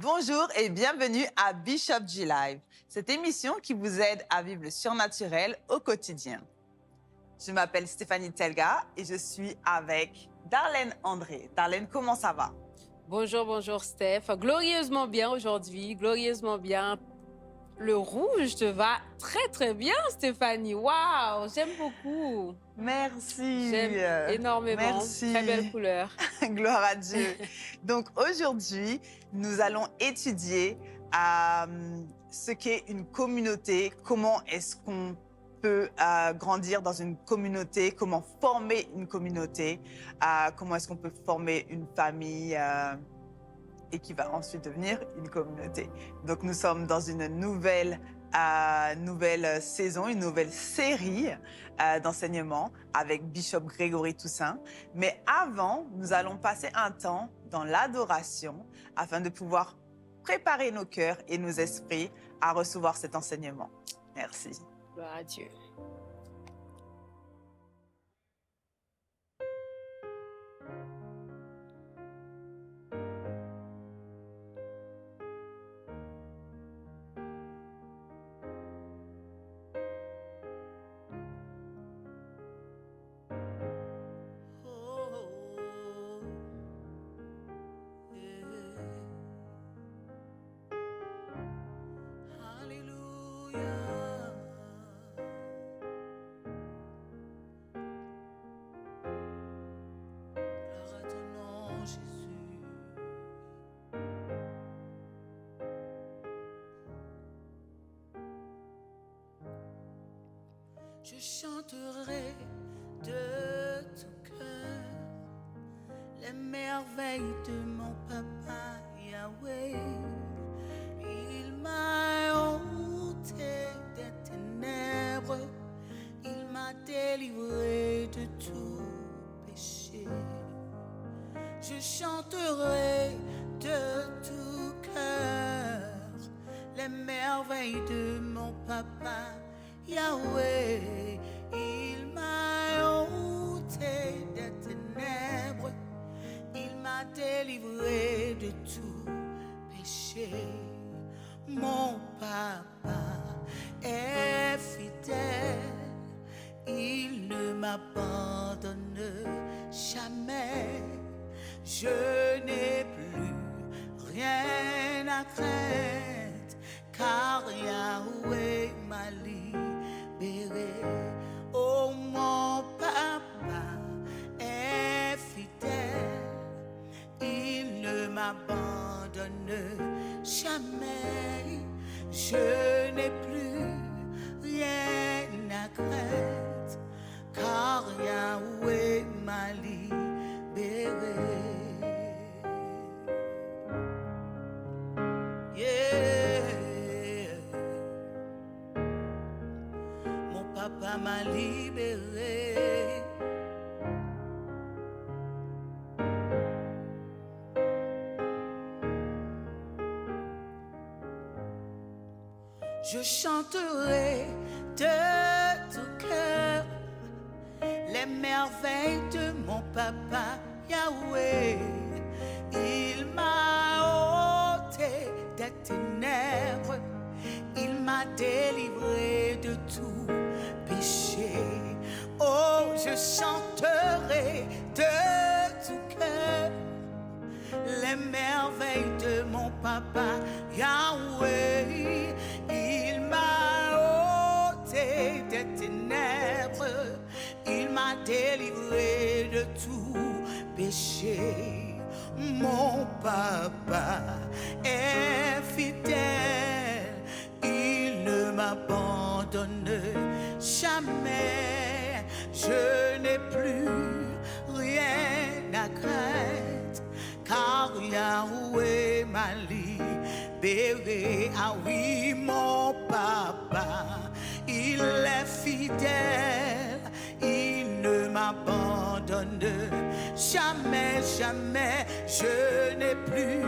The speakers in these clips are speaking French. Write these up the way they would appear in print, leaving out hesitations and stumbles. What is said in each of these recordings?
Bonjour et bienvenue à Bishop G Live, cette émission qui vous aide à vivre le surnaturel au quotidien. Je m'appelle Stéphanie Telga et je suis avec Darlene André. Darlene, comment ça va? Bonjour, bonjour Steph. Glorieusement bien aujourd'hui, glorieusement bien. Le rouge te va très très bien Stéphanie. Waouh, j'aime beaucoup. Merci. J'aime énormément. Merci. Très belle couleur. Gloire à Dieu. Donc aujourd'hui, nous allons étudier ce qu'est une communauté, comment est-ce qu'on peut grandir dans une communauté, comment former une communauté, comment est-ce qu'on peut former une famille et qui va ensuite devenir une communauté. Donc nous sommes dans une nouvelle saison, une nouvelle série d'enseignements avec Bishop Grégory Toussaint. Mais avant, nous allons passer un temps dans l'adoration afin de pouvoir préparer nos cœurs et nos esprits à recevoir cet enseignement. Merci. Gloire à Dieu. Je chanterai de tout cœur les merveilles de mon papa Yahweh. Il m'a ôté des ténèbres, il m'a délivré de tout péché. Je chanterai de tout cœur les merveilles de mon papa Yahweh. Il m'a ôté des ténèbres, il m'a délivré de tout péché. Mon papa est fidèle, il ne m'abandonne jamais. Je n'ai plus rien à craindre, car Yahweh m'a libéré. Oh, mon papa est fidèle, il ne m'abandonne jamais. Je n'ai plus rien à craindre, car Yahweh m'a libéré. Papa m'a libéré. Je chanterai de tout cœur les merveilles de mon papa Yahweh. Il m'a ôté des ténèbres, il m'a délivré de tout péché. Oh, je chanterai de tout cœur les merveilles de mon papa Yahweh. Il m'a ôté des ténèbres, il m'a délivré de tout péché. Mon papa est fidèle, il ne m'abandonne jamais. Je n'ai plus rien à craindre, car Yahweh m'a libéré. Ah oui, mon papa, il est fidèle, il ne m'abandonne jamais, jamais. Je n'ai plus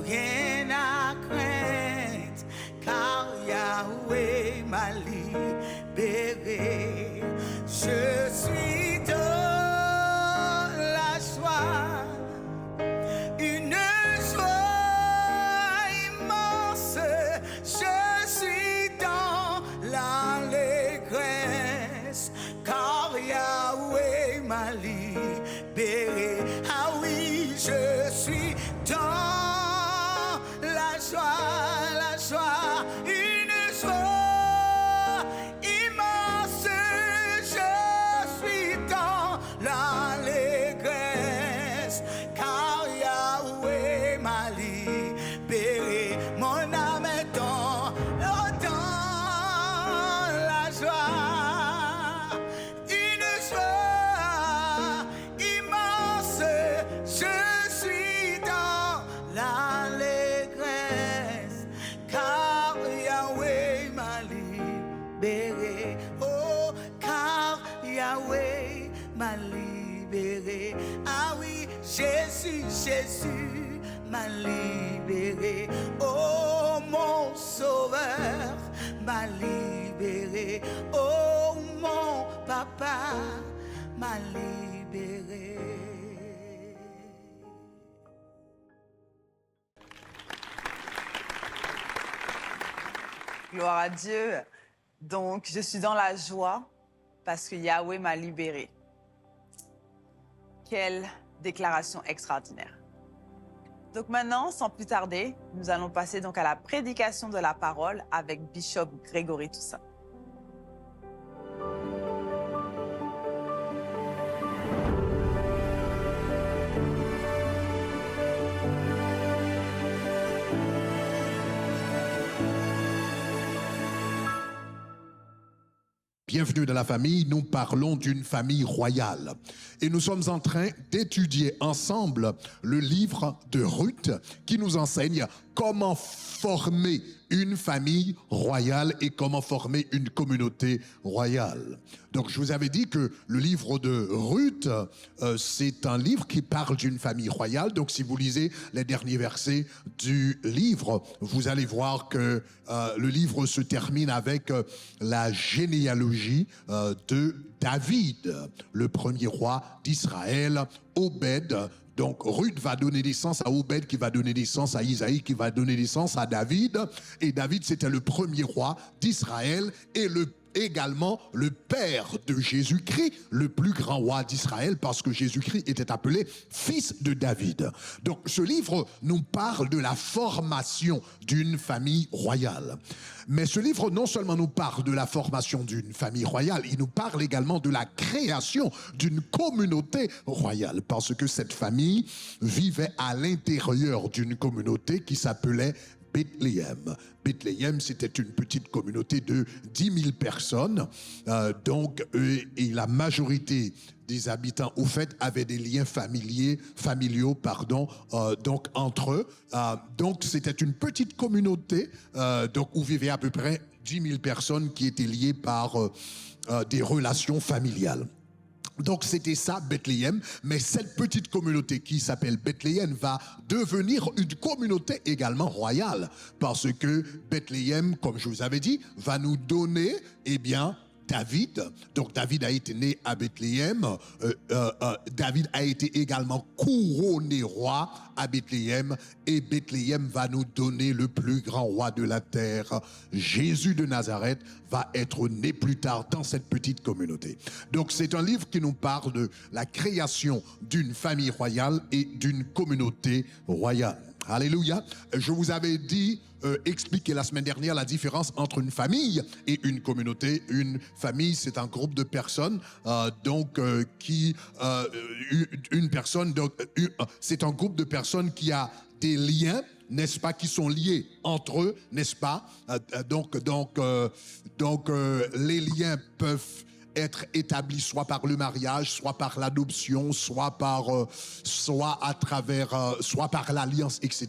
rien à craindre, car Yahweh m'a libéré. Je suis dans la joie, une joie Yahweh m'a libéré. Ah oui, je suis dans la joie, une joie immense. Je suis dans l'allégresse, car Yahweh m'a libéré. Mon âme est dans la joie, une joie immense. Je suis dans l'allégresse, car Yahweh m'a libéré. Oh, car Yahweh m'a libéré. Ah oui, Jésus m'a libéré. Oh, mon sauveur m'a libéré. Oh, mon papa m'a libéré. Gloire à Dieu. Donc, je suis dans la joie parce que Yahweh m'a libéré. Quelle déclaration extraordinaire. Donc maintenant, sans plus tarder, nous allons passer donc à la prédication de la parole avec Bishop Grégory Toussaint. Bienvenue dans la famille, nous parlons d'une famille royale. Et nous sommes en train d'étudier ensemble le livre de Ruth qui nous enseigne comment former une famille royale et comment former une communauté royale. Donc je vous avais dit que le livre de Ruth, c'est un livre qui parle d'une famille royale. Donc si vous lisez les derniers versets du livre, vous allez voir que le livre se termine avec la généalogie de David, le premier roi d'Israël, Obed. Donc Ruth va donner naissance à Obed, qui va donner naissance à Isaïe, qui va donner naissance à David. Et David, c'était le premier roi d'Israël et également le père de Jésus-Christ, le plus grand roi d'Israël, parce que Jésus-Christ était appelé fils de David. Donc ce livre nous parle de la formation d'une famille royale. Mais ce livre non seulement nous parle de la formation d'une famille royale, il nous parle également de la création d'une communauté royale, parce que cette famille vivait à l'intérieur d'une communauté qui s'appelait Bethléem. Bethléem, c'était une petite communauté de 10 000 personnes. Et la majorité des habitants, au fait, avaient des liens familiaux, donc entre eux. Donc, c'était une petite communauté où vivaient à peu près 10 000 personnes qui étaient liées par des relations familiales. Donc c'était ça, Bethléem, mais cette petite communauté qui s'appelle Bethléem va devenir une communauté également royale, parce que Bethléem, comme je vous avais dit, va nous donner, David. Donc David a été né à Bethléem. David a été également couronné roi à Bethléem. Et Bethléem va nous donner le plus grand roi de la terre. Jésus de Nazareth va être né plus tard dans cette petite communauté. Donc c'est un livre qui nous parle de la création d'une famille royale et d'une communauté royale. Alléluia. Je vous avais dit, expliqué la semaine dernière la différence entre une famille et une communauté. Une famille, c'est un groupe de personnes, c'est un groupe de personnes qui a des liens, n'est-ce pas, qui sont liés entre eux, n'est-ce pas? Les liens peuvent être établis soit par le mariage, soit par l'adoption, soit par l'alliance, etc.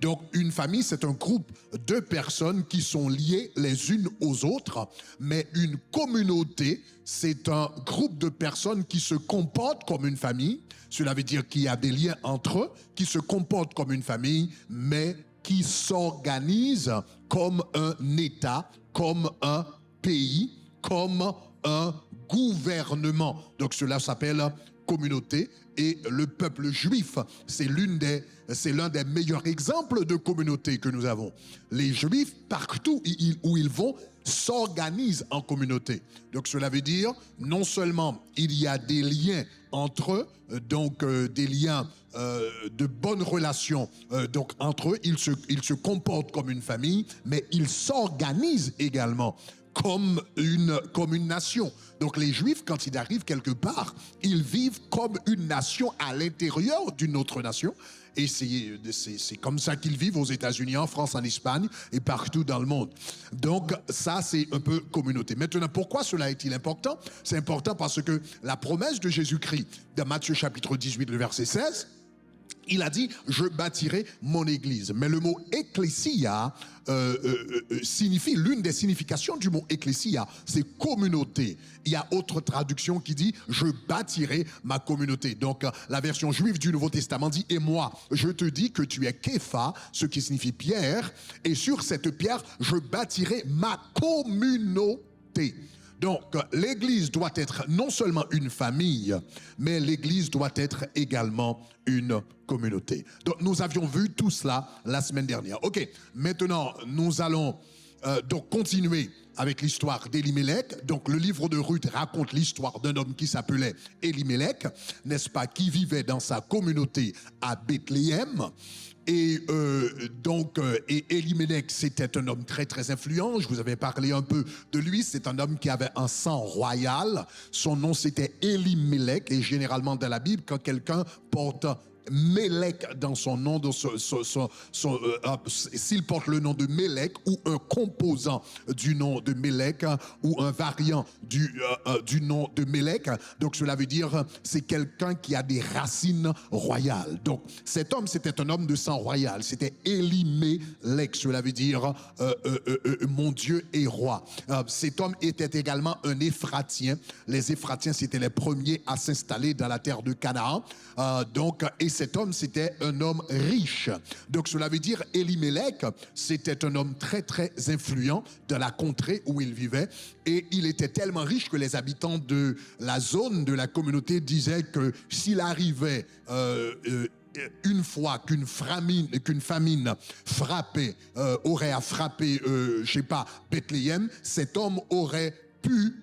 Donc une famille, c'est un groupe de personnes qui sont liées les unes aux autres, mais une communauté, c'est un groupe de personnes qui se comportent comme une famille. Cela veut dire qu'il y a des liens entre eux, qui se comportent comme une famille, mais qui s'organisent comme un État, comme un pays, comme un gouvernement. Donc cela s'appelle communauté. Et le peuple juif, c'est l'un des meilleurs exemples de communauté que nous avons. Les Juifs, partout où ils vont, s'organisent en communauté. Donc cela veut dire, non seulement il y a des liens entre eux, donc des liens de bonnes relations donc entre eux, ils se comportent comme une famille, mais ils s'organisent également comme une nation. Donc les Juifs, quand ils arrivent quelque part, ils vivent comme une nation à l'intérieur d'une autre nation. Et c'est comme ça qu'ils vivent aux États-Unis, en France, en Espagne et partout dans le monde. Donc ça, c'est un peu communauté. Maintenant, pourquoi cela est-il important? C'est important parce que la promesse de Jésus-Christ, dans Matthieu chapitre 18, le verset 16, il a dit, je bâtirai mon église. Mais le mot ecclésia signifie, l'une des significations du mot ecclésia, c'est communauté. Il y a autre traduction qui dit, je bâtirai ma communauté. Donc, la version juive du Nouveau Testament dit, et moi, je te dis que tu es Képha, ce qui signifie pierre, et sur cette pierre, je bâtirai ma communauté. Donc, l'Église doit être non seulement une famille, mais l'Église doit être également une communauté. Donc, nous avions vu tout cela la semaine dernière. OK, maintenant, nous allons donc continuer avec l'histoire d'Élimélec. Donc, le livre de Ruth raconte l'histoire d'un homme qui s'appelait Élimélec, n'est-ce pas, qui vivait dans sa communauté à Bethléem. Et Élimélec, c'était un homme très, très influent. Je vous avais parlé un peu de lui. C'est un homme qui avait un sang royal. Son nom, c'était Élimélec. Et généralement, dans la Bible, quand quelqu'un porte Mélec dans son nom, s'il porte le nom de Mélec ou un composant du nom de Mélec ou un variant du nom de Mélec, donc cela veut dire c'est quelqu'un qui a des racines royales. Donc cet homme, c'était un homme de sang royal, c'était Élimélec, cela veut dire mon Dieu est roi. Cet homme était également un Éphratien. Les Éphratiens, c'était les premiers à s'installer dans la terre de Canaan. Et cet homme, c'était un homme riche. Donc, cela veut dire Élimélec, c'était un homme très, très influent dans la contrée où il vivait. Et il était tellement riche que les habitants de la zone, de la communauté, disaient que s'il arrivait une fois qu'une famine frappait, aurait à frapper, Bethléem, cet homme aurait pu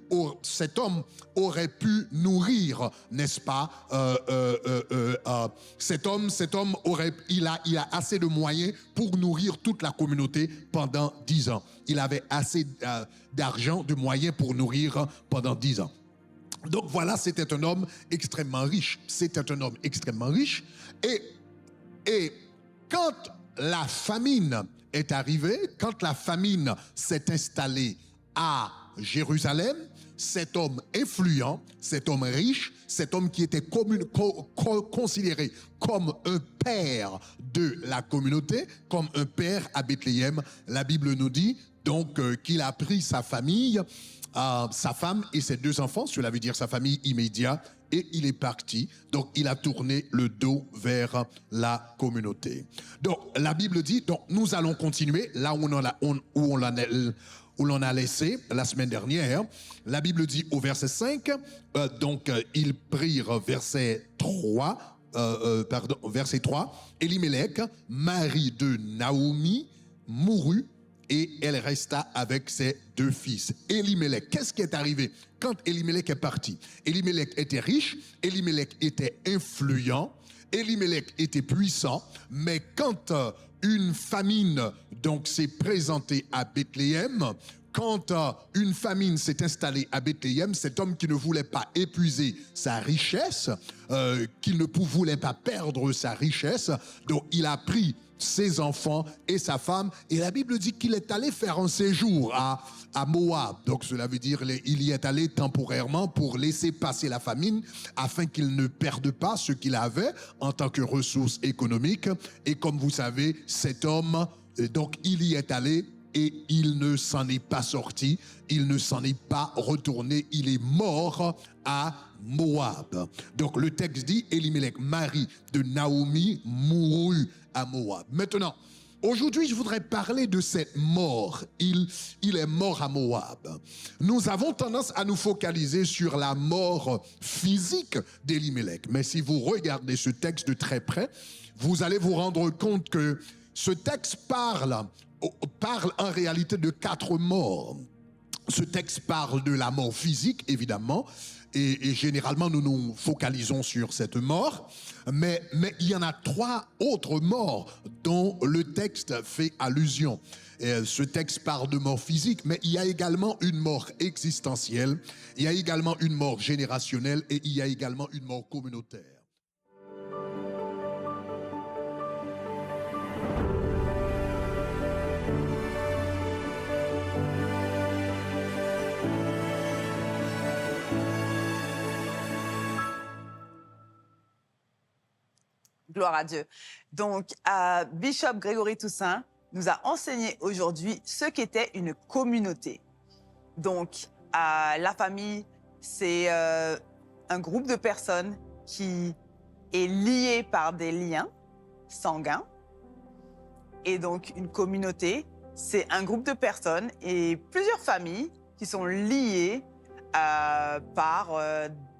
nourrir, n'est-ce pas, cet homme il a assez de moyens pour nourrir toute la communauté pendant 10 ans. Il avait assez d'argent, de moyens pour nourrir pendant 10 ans. Donc voilà, c'était un homme extrêmement riche. Et quand la famine est arrivée, quand la famine s'est installée à Jérusalem, cet homme influent, cet homme riche, cet homme qui était considéré comme un père de la communauté, comme un père à Bethléem, la Bible nous dit donc qu'il a pris sa famille, sa femme et ses 2 enfants, cela veut dire sa famille immédiate, et il est parti. Donc il a tourné le dos vers la communauté. Donc la Bible dit, donc nous allons continuer là où l'on a laissé la semaine dernière. La Bible dit au verset 5, ils prirent verset 3, Élimélec, mari de Naomi, mourut et elle resta avec ses 2 fils. Élimélec, qu'est-ce qui est arrivé quand Élimélec est parti? Élimélec était riche, Élimélec était influent, Élimélec était puissant, mais quand une famine donc s'est présentée à Bethléem, quand une famine s'est installée à Bethléem, cet homme qui ne voulait pas épuiser sa richesse, qui ne voulait pas perdre sa richesse, donc il a pris ses enfants et sa femme, et la Bible dit qu'il est allé faire un séjour à Moab. Donc cela veut dire il y est allé temporairement pour laisser passer la famine afin qu'il ne perde pas ce qu'il avait en tant que ressources économiques. Et comme vous savez, cet homme, donc il y est allé et il ne s'en est pas sorti, il ne s'en est pas retourné, il est mort à Moab. Donc le texte dit Élimélec, mari de Naomi, mourut à Moab. Maintenant, Aujourd'hui, je voudrais parler de cette mort. Il est mort à Moab. Nous avons tendance à nous focaliser sur la mort physique d'Elimelech. Mais si vous regardez ce texte de très près, vous allez vous rendre compte que ce texte parle en réalité de 4 morts. Ce texte parle de la mort physique, évidemment, et généralement nous nous focalisons sur cette mort, mais il y en a 3 autres morts dont le texte fait allusion. Et ce texte parle de mort physique, mais il y a également une mort existentielle, il y a également une mort générationnelle et il y a également une mort communautaire. Gloire à Dieu. Donc, Bishop Grégory Toussaint nous a enseigné aujourd'hui ce qu'était une communauté. Donc, la famille, c'est un groupe de personnes qui est lié par des liens sanguins. Et donc, une communauté, c'est un groupe de personnes et plusieurs familles qui sont liées par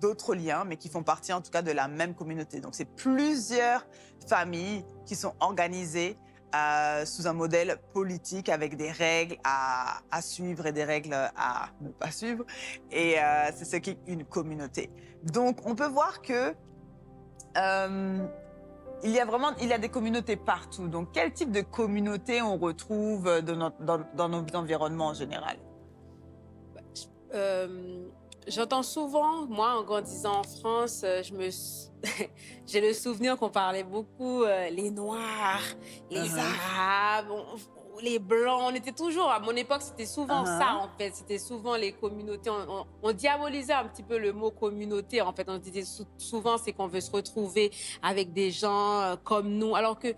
d'autres liens, mais qui font partie en tout cas de la même communauté. Donc, c'est plusieurs familles qui sont organisées sous un modèle politique avec des règles à suivre et des règles à ne pas suivre. Et c'est ce qu'est une communauté. Donc, on peut voir que il y a des communautés partout. Donc, quel type de communauté on retrouve dans nos environnements en général? J'entends souvent, moi, en grandissant en France, j'ai le souvenir qu'on parlait beaucoup les Noirs, les Arabes, les Blancs. On était toujours, à mon époque, c'était souvent ça, en fait. C'était souvent les communautés. On diabolisait un petit peu le mot communauté, en fait. On disait souvent, c'est qu'on veut se retrouver avec des gens comme nous. Alors que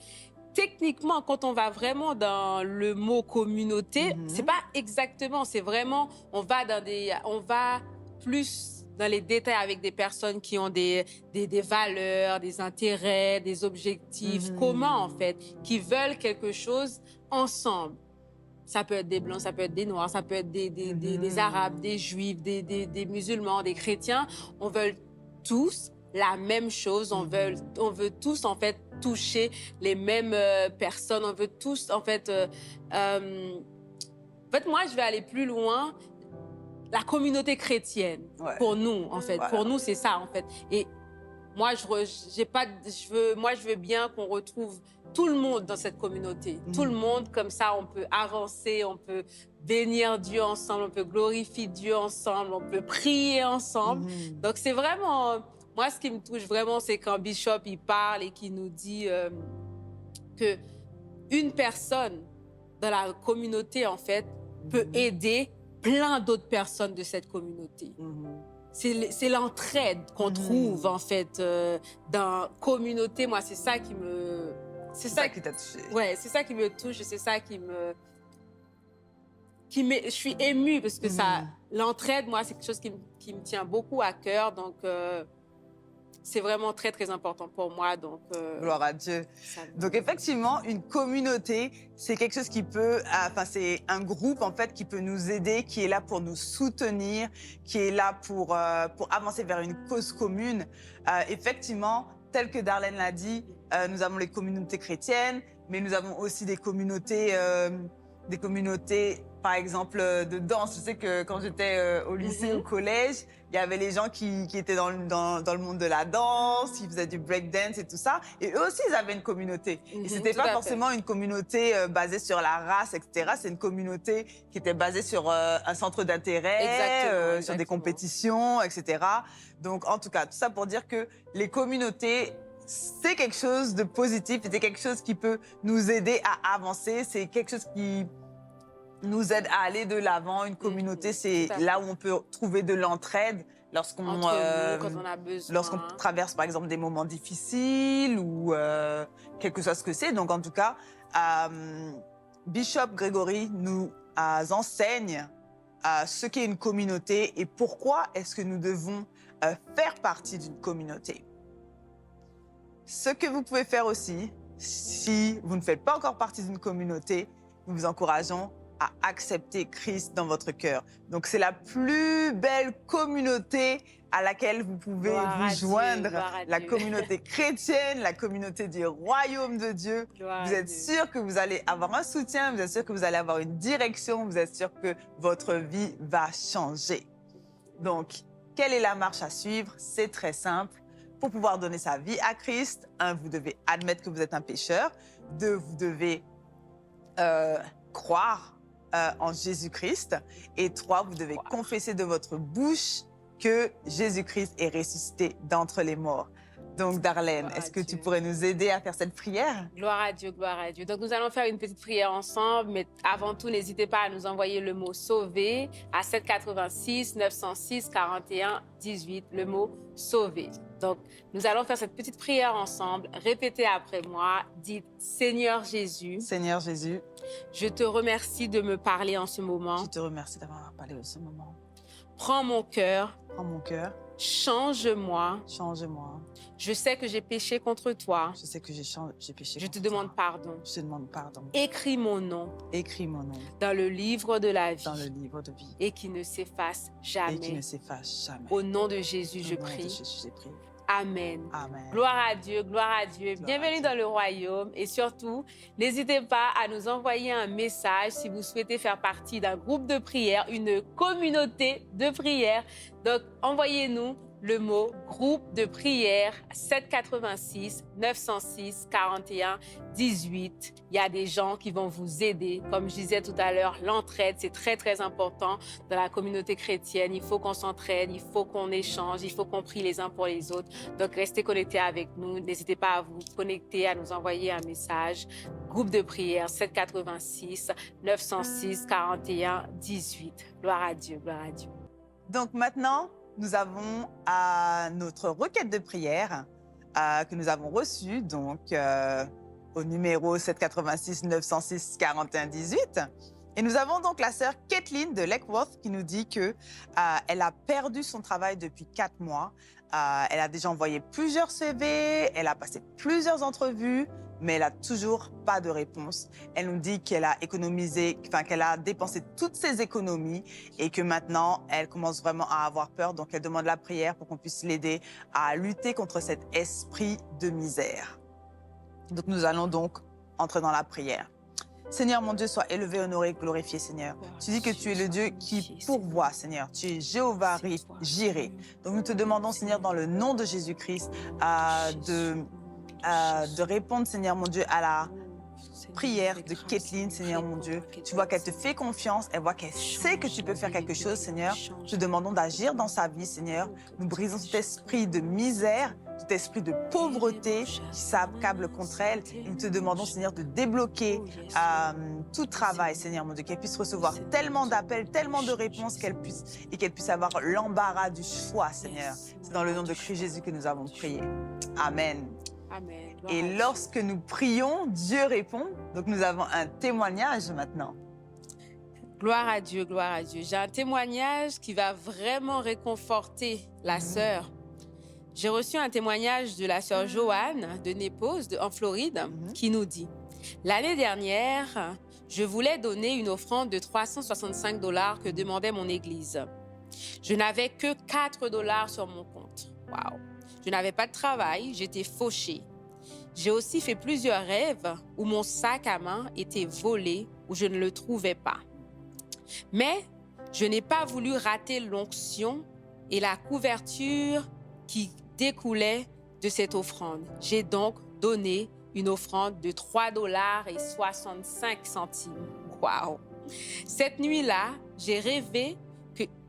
techniquement, quand on va vraiment dans le mot communauté, c'est pas exactement, c'est vraiment, on va plus dans les détails avec des personnes qui ont des valeurs, des intérêts, des objectifs communs, en fait, qui veulent quelque chose ensemble. Ça peut être des Blancs, ça peut être des Noirs, ça peut être des Arabes, des Juifs, des musulmans, des chrétiens. On veut tous la même chose, on veut tous, en fait, toucher les mêmes personnes, on veut tous, en fait, moi, je vais aller plus loin. La communauté chrétienne, pour nous, en fait. Voilà. Pour nous, c'est ça, en fait. Et moi, je veux bien qu'on retrouve tout le monde dans cette communauté. Tout le monde, comme ça, on peut avancer, on peut bénir Dieu ensemble, on peut glorifier Dieu ensemble, on peut prier ensemble. Donc, c'est vraiment... Moi, ce qui me touche vraiment, c'est quand Bishop, il parle et qu'il nous dit que une personne dans la communauté, en fait, peut aider plein d'autres personnes de cette communauté. C'est l'entraide qu'on trouve, en fait, dans communauté. Moi, c'est ça qui me... C'est ça qui t'a touché. Ouais, c'est ça qui me touche, c'est ça qui me... Je suis émue parce que l'entraide, moi, c'est quelque chose qui me tient beaucoup à cœur. Donc, c'est vraiment très, très important pour moi. Donc, gloire à Dieu. Donc, effectivement, une communauté, c'est quelque chose qui peut... c'est un groupe, en fait, qui peut nous aider, qui est là pour nous soutenir, qui est là pour avancer vers une cause commune. Effectivement, tel que Darlene l'a dit, nous avons les communautés chrétiennes, mais nous avons aussi des communautés, par exemple, de danse. Je sais que quand j'étais au lycée, au collège, il y avait les gens qui étaient dans le monde de la danse, qui faisaient du breakdance et tout ça. Et eux aussi, ils avaient une communauté. Et c'était pas forcément une communauté basée sur la race, etc. C'est une communauté qui était basée sur un centre d'intérêt, sur des compétitions, etc. Donc, en tout cas, tout ça pour dire que les communautés, c'est quelque chose de positif, c'est quelque chose qui peut nous aider à avancer, c'est quelque chose qui nous aide à aller de l'avant. Une communauté, c'est là où on peut trouver de l'entraide lorsqu'on traverse, par exemple, des moments difficiles ou quel que soit ce que c'est. Donc, en tout cas, Bishop Grégory nous enseigne ce qu'est une communauté et pourquoi est-ce que nous devons faire partie d'une communauté. Ce que vous pouvez faire aussi, si vous ne faites pas encore partie d'une communauté, nous vous encourageons à accepter Christ dans votre cœur. Donc, c'est la plus belle communauté à laquelle vous pouvez Gloire à vous Dieu, joindre, gloire à la Dieu. communauté chrétienne, la communauté du royaume de Dieu. Gloire Vous à êtes Dieu. sûr que vous allez avoir un soutien, vous êtes sûr que vous allez avoir une direction, vous êtes sûr que votre vie va changer. Donc, quelle est la marche à suivre? C'est très simple. Pour pouvoir donner sa vie à Christ, un, vous devez admettre que vous êtes un pécheur. Deux, vous devez croire en Jésus-Christ. Et trois, vous devez confesser de votre bouche que Jésus-Christ est ressuscité d'entre les morts. Donc, Darlène, Gloire à est-ce que tu Dieu. pourrais nous aider à faire cette prière? Gloire à Dieu, gloire à Dieu. Donc, nous allons faire une petite prière ensemble, mais avant tout, n'hésitez pas à nous envoyer le mot sauver à 786 906 41 18, le mot sauver. Donc, nous allons faire cette petite prière ensemble. Répétez après moi. Dites, Seigneur Jésus, Seigneur Jésus, je te remercie de me parler en ce moment. je te remercie d'avoir parlé de ce moment. Prends mon cœur, Prends mon cœur, change-moi. change-moi. Je sais que j'ai péché contre toi. Je sais que j'ai péché. Je te contre demande toi. pardon. Je te demande pardon. Écris mon nom Écris mon nom dans le livre de la vie dans le livre de vie et qui ne s'efface et qui jamais. ne s'efface jamais. Au nom de Jésus, je Au nom de prie. Jésus, j'ai prié. Amen. Amen. Gloire à Dieu, gloire à Dieu. Gloire à Bienvenue Dieu. dans le royaume et surtout, n'hésitez pas à nous envoyer un message si vous souhaitez faire partie d'un groupe de prière, une communauté de prière. Donc, envoyez-nous le mot groupe de prière 786 906 41 18. Il y a des gens qui vont vous aider. Comme je disais tout à l'heure, l'entraide, c'est très, très important dans la communauté chrétienne. Il faut qu'on s'entraide, il faut qu'on échange, il faut qu'on prie les uns pour les autres. Donc, restez connectés avec nous. N'hésitez pas à vous connecter, à nous envoyer un message. Groupe de prière 786 906 41 18. Gloire à Dieu, gloire à Dieu. Donc maintenant, nous avons notre requête de prière que nous avons reçue au numéro 786 906 41 18. Et nous avons donc la sœur Kathleen de Lakeworth qui nous dit que elle a perdu son travail depuis 4 mois. Elle a déjà envoyé plusieurs CV, elle a passé plusieurs entrevues, mais elle n'a toujours pas de réponse. Elle nous dit qu'elle a qu'elle a dépensé toutes ses économies et que maintenant, elle commence vraiment à avoir peur. Donc, elle demande la prière pour qu'on puisse l'aider à lutter contre cet esprit de misère. Donc, nous allons donc entrer dans la prière. Seigneur, mon Dieu, sois élevé, honoré, glorifié, Seigneur. Tu dis que tu es le Dieu qui pourvoit, Seigneur. Tu es Jéhovah Jireh. Donc, nous te demandons, Seigneur, dans le nom de Jésus-Christ, de répondre, Seigneur, mon Dieu, à la prière de Kathleen, Seigneur, mon Dieu. Tu vois qu'elle te fait confiance, elle voit qu'elle sait que tu peux faire quelque chose, Seigneur. Te demandons d'agir dans sa vie, Seigneur. Nous brisons cet esprit de misère, cet esprit de pauvreté qui s'accable contre elle. Et nous te demandons, Seigneur, de débloquer tout travail, Seigneur, mon Dieu, qu'elle puisse recevoir tellement d'appels, tellement de réponses qu'elle puisse avoir l'embarras du choix, Seigneur. C'est dans le nom de Christ Jésus que nous avons prié. Amen. Amen. Gloire à Et Dieu. lorsque nous prions, Dieu répond. Donc nous avons un témoignage maintenant. Gloire à Dieu, gloire à Dieu. J'ai un témoignage qui va vraiment réconforter la sœur. J'ai reçu un témoignage de la sœur Joanne de Naples, en Floride, qui nous dit « L'année dernière, je voulais donner une offrande de 365 $ que demandait mon église. Je n'avais que 4 $ sur mon compte. Waouh! Je n'avais pas de travail, j'étais fauchée. J'ai aussi fait plusieurs rêves où mon sac à main était volé, où je ne le trouvais pas. Mais je n'ai pas voulu rater l'onction et la couverture qui découlait de cette offrande. J'ai donc donné une offrande de 3,65 $. Waouh! Cette nuit-là, j'ai rêvé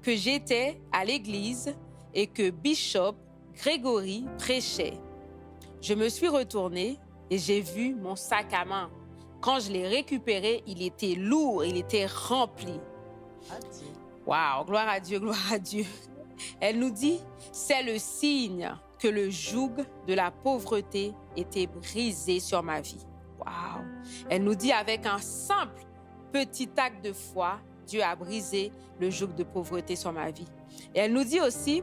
que j'étais à l'église et que Bishop Grégory prêchait. Je me suis retournée et j'ai vu mon sac à main. Quand je l'ai récupéré, il était lourd, il était rempli. Waouh, gloire à Dieu, gloire à Dieu. Elle nous dit, c'est le signe que le joug de la pauvreté était brisé sur ma vie. Waouh. Elle nous dit, avec un simple petit acte de foi, Dieu a brisé le joug de pauvreté sur ma vie. Et elle nous dit aussi,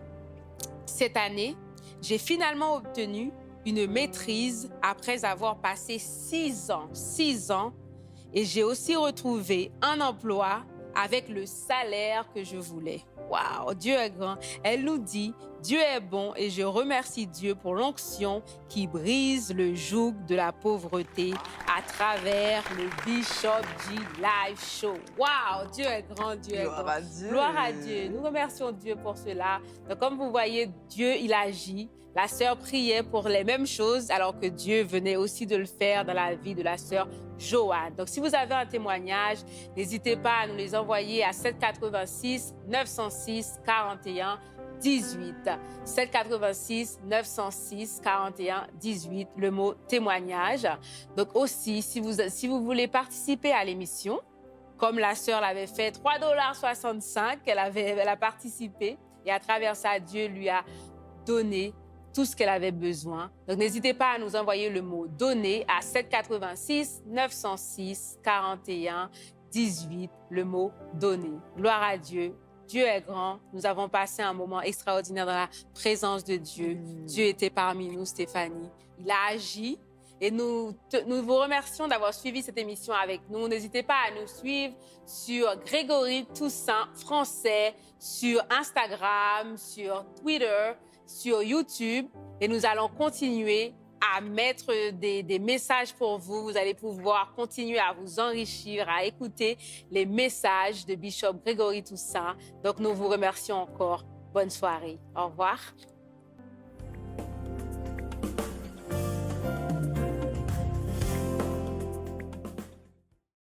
cette année, j'ai finalement obtenu une maîtrise après avoir passé 6 ans. 6 ans. Et j'ai aussi retrouvé un emploi avec le salaire que je voulais. Waouh, Dieu est grand. Elle nous dit, Dieu est bon et je remercie Dieu pour l'onction qui brise le joug de la pauvreté à travers le Bishop G Live Show. Waouh, Dieu est grand, Dieu est grand. Gloire à Dieu. Gloire à Dieu. Nous remercions Dieu pour cela. Donc, comme vous voyez, Dieu, il agit. La sœur priait pour les mêmes choses alors que Dieu venait aussi de le faire dans la vie de la sœur Joanne. Donc, si vous avez un témoignage, n'hésitez pas à nous les envoyer à 786 906 41 18. 786 906 41 18, le mot témoignage. Donc aussi, si vous voulez participer à l'émission, comme la sœur l'avait fait, $3,65, elle a participé et à travers ça, Dieu lui a donné tout ce qu'elle avait besoin. Donc, n'hésitez pas à nous envoyer le mot « donner » à 786 906 41 18, le mot « donner ». Gloire à Dieu. Dieu est grand. Nous avons passé un moment extraordinaire dans la présence de Dieu. Dieu était parmi nous, Stéphanie. Il a agi. Et nous vous remercions d'avoir suivi cette émission avec nous. N'hésitez pas à nous suivre sur Grégory Toussaint Français, sur Instagram, sur Twitter, sur YouTube. Et nous allons continuer à mettre des messages pour vous. Vous allez pouvoir continuer à vous enrichir, à écouter les messages de Bishop Grégory Toussaint. Donc, nous vous remercions encore. Bonne soirée. Au revoir.